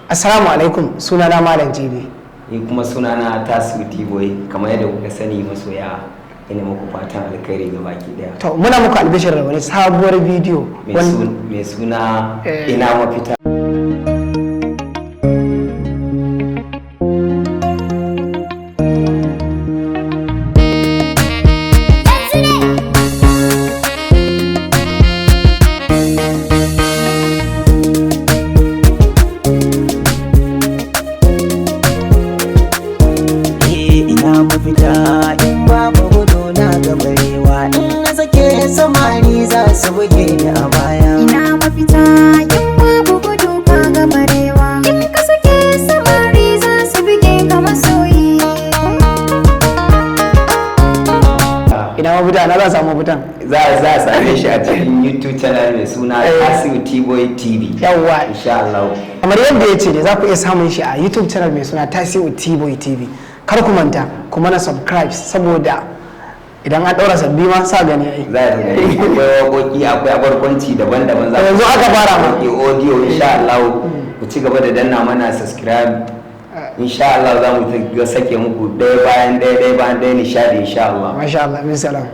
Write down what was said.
Assalamu alaikum, sunana Malam Jibi. Ni kuma sunana TASIU T-boy, kamar yadda kuka sani masoya ina muku fatan alkhairi ga baki daya. To muna muku albishir da wani sabuwar bidiyo mai suna ina mafita. Mafita in babu gudu na gabarewa in na sake samari za su buge ni a baya. Ina mafita in babu gudu ka gabarewa in ka sake samari za su buge ka masoyi. Ina mafita na za a samu mafitan. Za a same shi a cikin YouTube channel mai suna TASIU T-boy TV. Yawwa. Insha Allah. Kamar yadda ya ce ne za ku iya samun shi a YouTube channel mai suna TASIU T-boy TV. Kar ku manta kuma na subscribe saboda idan an ɗaura sabbi ma sa gani ai. Za a gani akwai waƙoƙi akwai abarkwanci daban-daban. Yanzu aka fara ma. Audio insha Allah ku ci gaba da danna mana subscribe. Insha Allah za mu sake muku ɗaya bayan ɗaya nishadi insha Allah. Masha Allah, min salam.